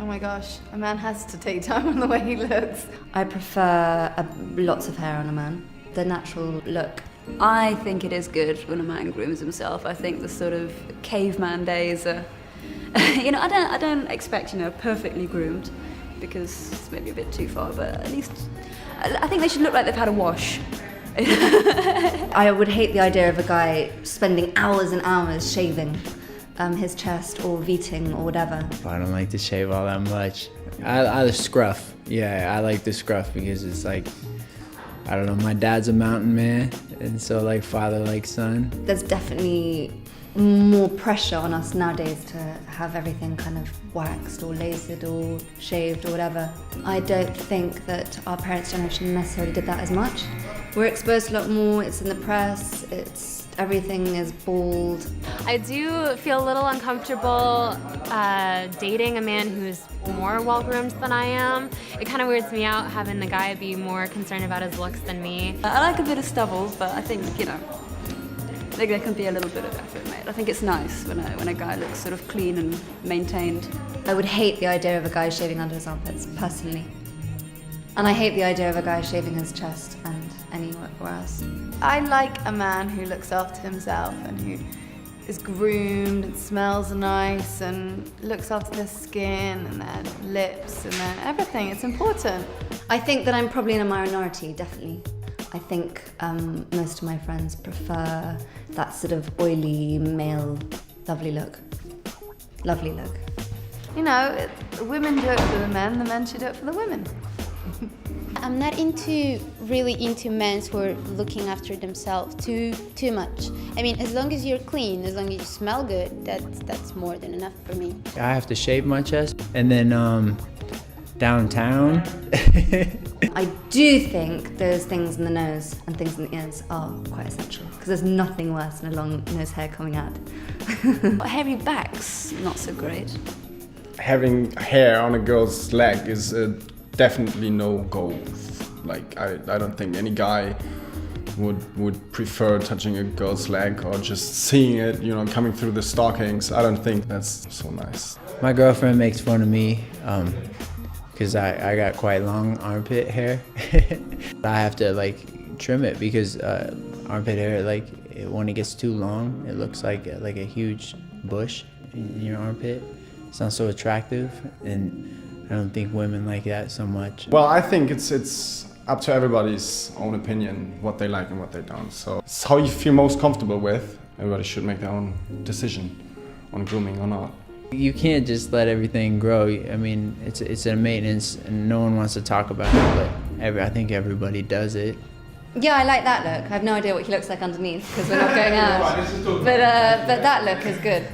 Oh my gosh, a man has to take time on the way he looks. I prefer lots of hair on a man, the natural look. I think it is good when a man grooms himself. I think the sort of caveman days are, I don't expect, perfectly groomed, because it's maybe a bit too far, but at least I think they should look like they've had a wash. I would hate the idea of a guy spending hours and hours shaving his chest or veting or whatever. I don't like to shave all that much. I scruff. Yeah, I like the scruff because it's like, I don't know, my dad's a mountain man, and so like father like son. There's definitely more pressure on us nowadays to have everything kind of waxed or lasered or shaved or whatever. I don't think that our parents' generation necessarily did that as much. We're exposed a lot more, it's in the press, everything is bald. I do feel a little uncomfortable dating a man who's more well-groomed than I am. It kind of weirds me out having the guy be more concerned about his looks than me. I like a bit of stubble, but I think, I think there can be a little bit of effort made. I think it's nice when a guy looks sort of clean and maintained. I would hate the idea of a guy shaving under his armpits, personally. And I hate the idea of a guy shaving his chest and anywhere else. I like a man who looks after himself and who is groomed and smells nice and looks after their skin and their lips and their everything. It's important. I think that I'm probably in a minority, definitely. I think most of my friends prefer that sort of oily, male, lovely look. Lovely look. Women do it for the men should do it for the women. I'm not really into men who are looking after themselves too much. I mean, as long as you're clean, as long as you smell good, that's more than enough for me. I have to shave my chest, and then downtown. I do think those things in the nose and things in the ears are quite essential, because there's nothing worse than a long nose hair coming out. Hairy backs, not so great. Having hair on a girl's leg is definitely no go. Like, I don't think any guy would prefer touching a girl's leg or just seeing it, coming through the stockings. I don't think that's so nice. My girlfriend makes fun of me because I got quite long armpit hair. I have to trim it because armpit hair, when it gets too long, it looks like a huge bush in your armpit. It's not so attractive, and I don't think women like that so much. Well, I think it's up to everybody's own opinion, what they like and what they don't. So it's how you feel most comfortable with. Everybody should make their own decision on grooming or not. You can't just let everything grow. I mean, it's a maintenance, and no one wants to talk about it, but I think everybody does it. Yeah, I like that look. I have no idea what he looks like underneath because we're not going out. But that look is good.